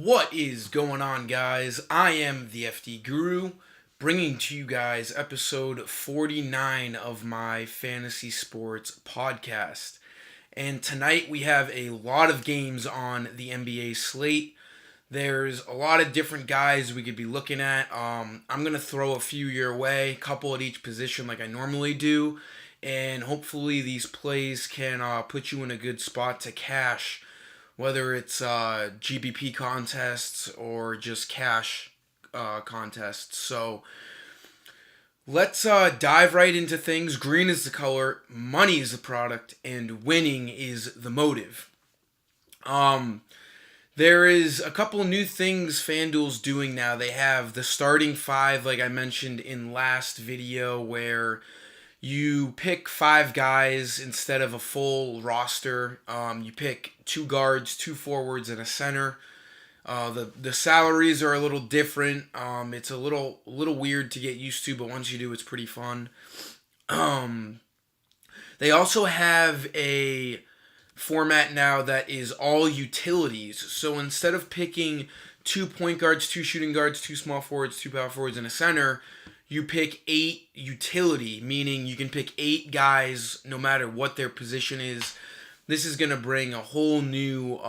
What is going on, guys? I am the FD Guru, bringing to you guys episode 49 of my fantasy sports podcast. And tonight we have a lot of games on the NBA slate. There's a lot of different guys we could be looking at. I'm going to throw a few your way, a couple at each position like I normally do. And hopefully these plays can put you in a good spot to cash, whether it's GBP contests or just cash contests. So let's dive right into things. Green is the color, money is the product, and winning is the motive. There is a couple new things FanDuel's doing now. They have the starting five, like I mentioned in last video, where you pick five guys instead of a full roster. You pick two guards, two forwards, and a center. The salaries are a little different. It's a little weird to get used to, but once you do, it's pretty fun. They also have a format now that is all utilities. So instead of picking two point guards, two shooting guards, two small forwards, two power forwards, and a center, you pick 8 utility, meaning you can pick 8 guys no matter what their position is. This is going to bring a whole new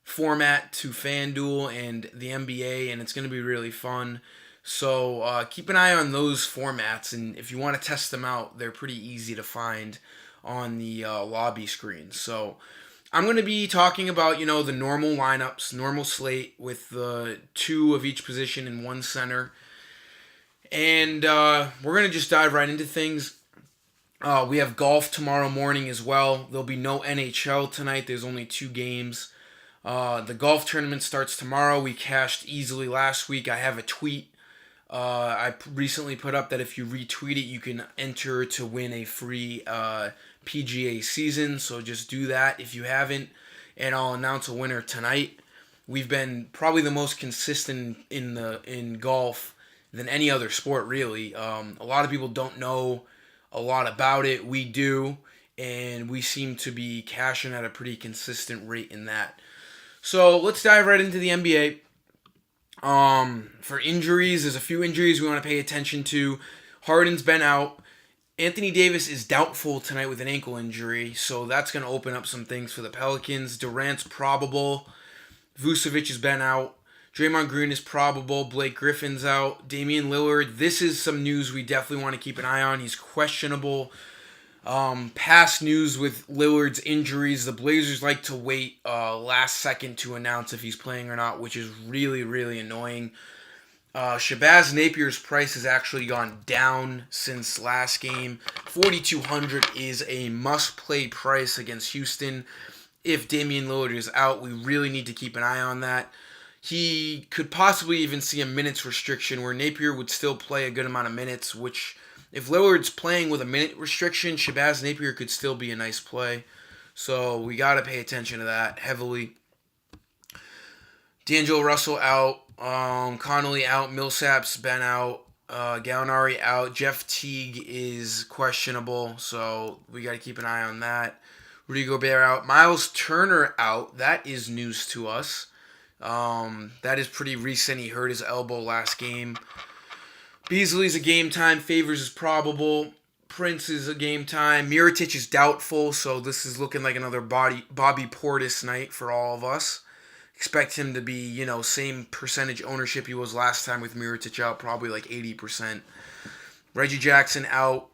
format to FanDuel and the NBA, and it's going to be really fun. So keep an eye on those formats, and if you want to test them out, they're pretty easy to find on the lobby screen. So I'm going to be talking about, the normal lineups, normal slate with the 2 of each position and 1 center. And we're going to just dive right into things. We have golf tomorrow morning as well. There'll be no NHL tonight. There's only 2 games. The golf tournament starts tomorrow. We cashed easily last week. I have a tweet I recently put up that if you retweet it, you can enter to win a free PGA season. So just do that if you haven't. And I'll announce a winner tonight. We've been probably the most consistent in golf than any other sport, really. A lot of people don't know a lot about it. We do, and we seem to be cashing at a pretty consistent rate in that. So let's dive right into the NBA. For injuries, there's a few injuries we want to pay attention to. Harden's been out. Anthony Davis is doubtful tonight with an ankle injury, so that's going to open up some things for the Pelicans. Durant's probable. Vucevic has been out. Draymond Green is probable. Blake Griffin's out. Damian Lillard. This is some news we definitely want to keep an eye on. He's questionable. Past news with Lillard's injuries. The Blazers like to wait last second to announce if he's playing or not, which is really, really annoying. Shabazz Napier's price has actually gone down since last game. 4,200 is a must-play price against Houston. If Damian Lillard is out, we really need to keep an eye on that. He could possibly even see a minutes restriction where Napier would still play a good amount of minutes, which if Lillard's playing with a minute restriction, Shabazz Napier could still be a nice play. So we got to pay attention to that heavily. D'Angelo Russell out. Connolly out. Millsap's been out. Gallinari out. Jeff Teague is questionable, so we got to keep an eye on that. Rudy Gobert out. Miles Turner out. That is news to us. That is pretty recent. He hurt his elbow last game. Beasley's a game time. Favors is probable. Prince is a game time. Mirotic is doubtful, so this is looking like another Bobby Portis night for all of us. Expect him to be, same percentage ownership he was last time with Mirotic out, probably like 80%. Reggie Jackson out.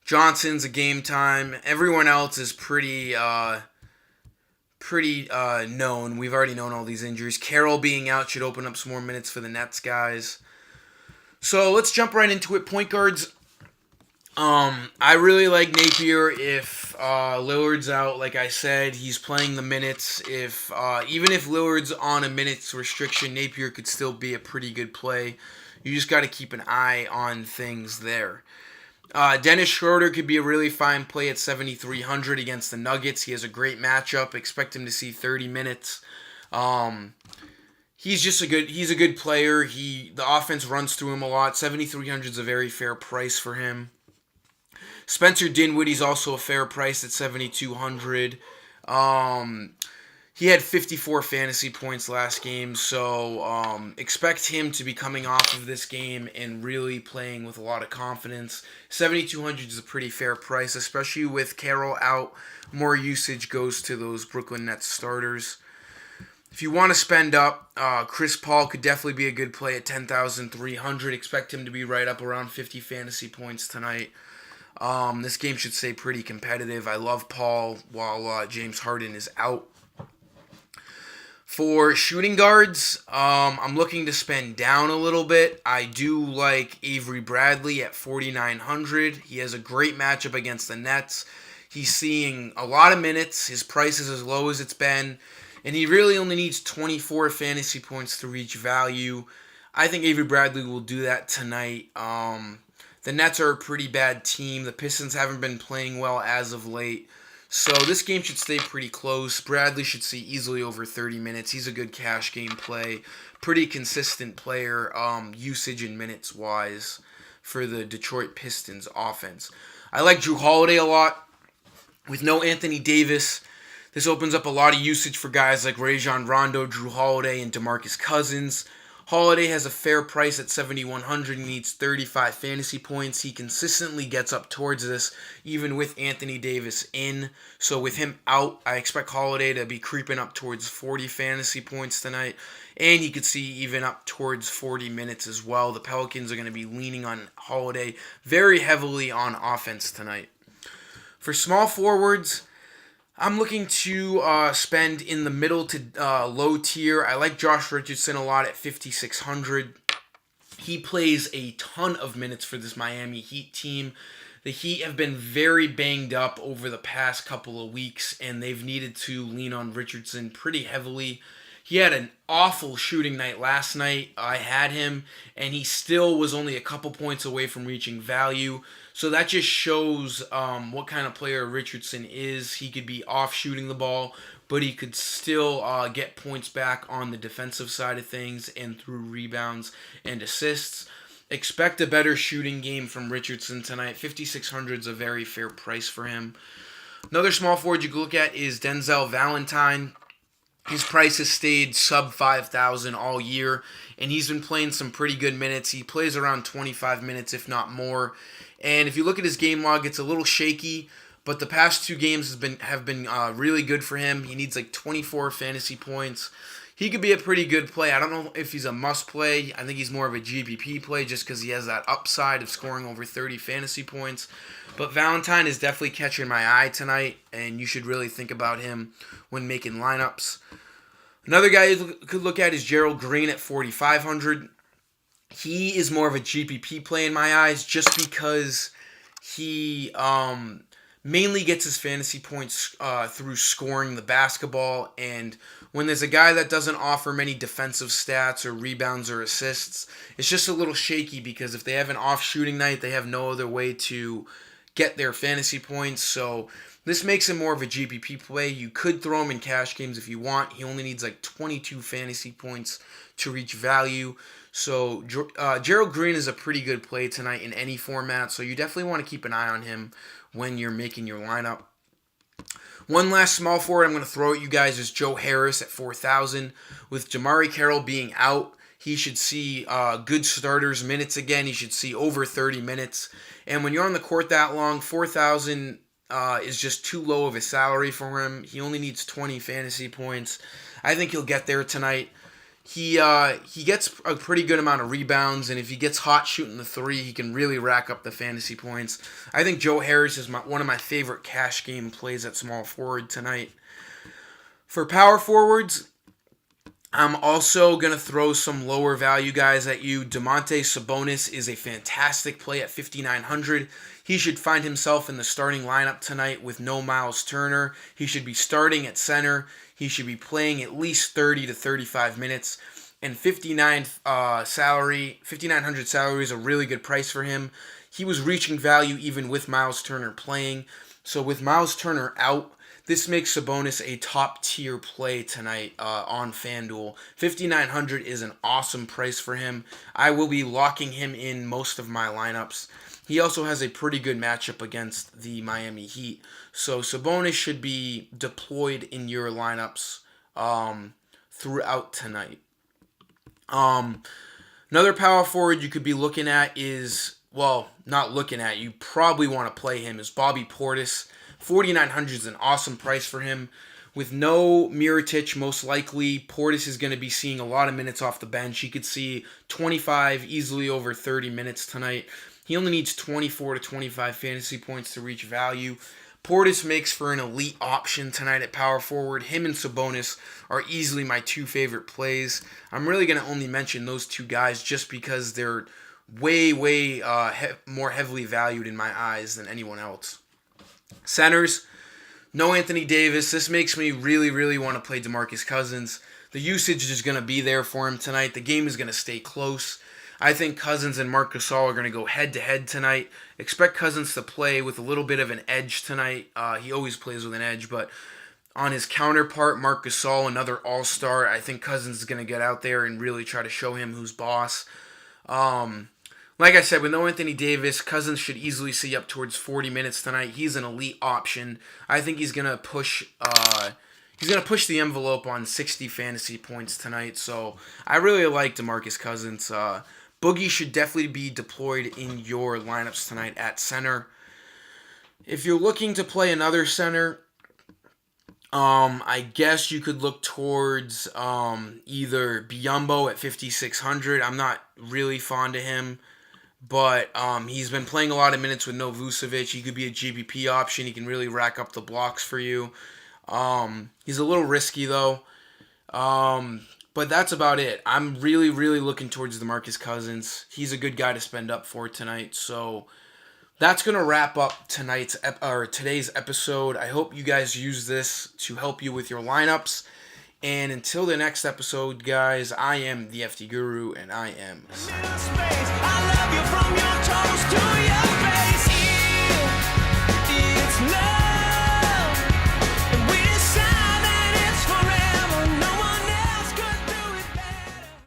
Johnson's a game time. Everyone else is pretty known. We've already known all these injuries. Carroll being out should open up some more minutes for the Nets guys. So let's jump right into it. Point guards. I really like Napier if Lillard's out. Like I said, he's playing the minutes. Even if Lillard's on a minutes restriction, Napier could still be a pretty good play. You just got to keep an eye on things there. Dennis Schroeder could be a really fine play at 7,300 against the Nuggets. He has a great matchup. Expect him to see 30 minutes. He's a good player. The offense runs through him a lot. 7,300 is a very fair price for him. Spencer Dinwiddie's also a fair price at 7,200. He had 54 fantasy points last game, so expect him to be coming off of this game and really playing with a lot of confidence. 7,200 is a pretty fair price, especially with Carroll out. More usage goes to those Brooklyn Nets starters. If you want to spend up, Chris Paul could definitely be a good play at 10,300. Expect him to be right up around 50 fantasy points tonight. This game should stay pretty competitive. I love Paul while James Harden is out. For shooting guards, I'm looking to spend down a little bit. I do like Avery Bradley at 4,900. He has a great matchup against the Nets. He's seeing a lot of minutes. His price is as low as it's been. And he really only needs 24 fantasy points to reach value. I think Avery Bradley will do that tonight. The Nets are a pretty bad team. The Pistons haven't been playing well as of late. So this game should stay pretty close. Bradley should see easily over 30 minutes. He's a good cash game play. Pretty consistent player, usage and minutes wise for the Detroit Pistons offense. I like Jrue Holiday a lot. With no Anthony Davis, this opens up a lot of usage for guys like Rajon Rondo, Jrue Holiday, and DeMarcus Cousins. Holiday has a fair price at 7,100. He needs 35 fantasy points. He consistently gets up towards this, even with Anthony Davis in. So with him out, I expect Holiday to be creeping up towards 40 fantasy points tonight. And he could see even up towards 40 minutes as well. The Pelicans are going to be leaning on Holiday very heavily on offense tonight. For small forwards, I'm looking to spend in the middle to low tier. I like Josh Richardson a lot at 5,600. He plays a ton of minutes for this Miami Heat team. The Heat have been very banged up over the past couple of weeks, and they've needed to lean on Richardson pretty heavily. He had an awful shooting night last night. I had him, and he still was only a couple points away from reaching value. So that just shows what kind of player Richardson is. He could be off shooting the ball, but he could still get points back on the defensive side of things and through rebounds and assists. Expect a better shooting game from Richardson tonight. 5,600 is a very fair price for him. Another small forward you can look at is Denzel Valentine. His price has stayed sub 5,000 all year, and he's been playing some pretty good minutes. He plays around 25 minutes, if not more. And if you look at his game log, it's a little shaky, but the past two games have been really good for him. He needs like 24 fantasy points. He could be a pretty good play. I don't know if he's a must play. I think he's more of a GPP play just because he has that upside of scoring over 30 fantasy points. But Valentine is definitely catching my eye tonight, and you should really think about him when making lineups. Another guy you could look at is Gerald Green at 4,500. He is more of a GPP play in my eyes just because he mainly gets his fantasy points through scoring the basketball. And when there's a guy that doesn't offer many defensive stats or rebounds or assists, it's just a little shaky because if they have an off shooting night, they have no other way to get their fantasy points. So this makes him more of a GPP play. You could throw him in cash games if you want. He only needs like 22 fantasy points to reach value. So Gerald Green is a pretty good play tonight in any format. So you definitely want to keep an eye on him when you're making your lineup. One last small forward I'm going to throw at you guys is Joe Harris at 4,000. With Jamari Carroll being out, he should see good starters minutes again. He should see over 30 minutes. And when you're on the court that long, 4,000 is just too low of a salary for him. He only needs 20 fantasy points. I think he'll get there tonight. He gets a pretty good amount of rebounds, and if he gets hot shooting the three, he can really rack up the fantasy points. I think Joe Harris is one of my favorite cash game plays at small forward tonight. For power forwards, I'm also going to throw some lower value guys at you. Domantas Sabonis is a fantastic play at 5,900. He should find himself in the starting lineup tonight with no Miles Turner. He should be starting at center. He should be playing at least 30 to 35 minutes. And 5,900 salary is a really good price for him. He was reaching value even with Miles Turner playing. So with Miles Turner out, this makes Sabonis a top-tier play tonight on FanDuel. 5,900 is an awesome price for him. I will be locking him in most of my lineups. He also has a pretty good matchup against the Miami Heat. So Sabonis should be deployed in your lineups throughout tonight. Another power forward you could be looking at is, well, not looking at, you probably want to play him, is Bobby Portis. 4,900 is an awesome price for him. With no Mirotic, most likely, Portis is going to be seeing a lot of minutes off the bench. He could see 25, easily over 30 minutes tonight. He only needs 24 to 25 fantasy points to reach value. Portis makes for an elite option tonight at power forward. Him and Sabonis are easily my two favorite plays. I'm really going to only mention those two guys just because they're way more heavily valued in my eyes than anyone else. Centers, no Anthony Davis. This makes me really want to play DeMarcus Cousins. The usage is going to be there for him tonight. The game is going to stay close. I think Cousins and Marc Gasol are going to go head-to-head tonight. Expect Cousins to play with a little bit of an edge tonight. He always plays with an edge, but on his counterpart, Marc Gasol, another all-star, I think Cousins is going to get out there and really try to show him who's boss. Like I said, with no Anthony Davis, Cousins should easily see up towards 40 minutes tonight. He's an elite option. I think he's going to push the envelope on 60 fantasy points tonight. So I really like DeMarcus Cousins. Boogie should definitely be deployed in your lineups tonight at center. If you're looking to play another center, I guess you could look towards either Biyombo at 5,600. I'm not really fond of him, but he's been playing a lot of minutes with no Vucevic. He could be a GBP option. He can really rack up the blocks for you. He's a little risky, though. But that's about it. I'm really looking towards DeMarcus Cousins. He's a good guy to spend up for tonight. So that's going to wrap up today's episode. I hope you guys use this to help you with your lineups. And until the next episode, guys, I am the FD Guru, and I am signing off.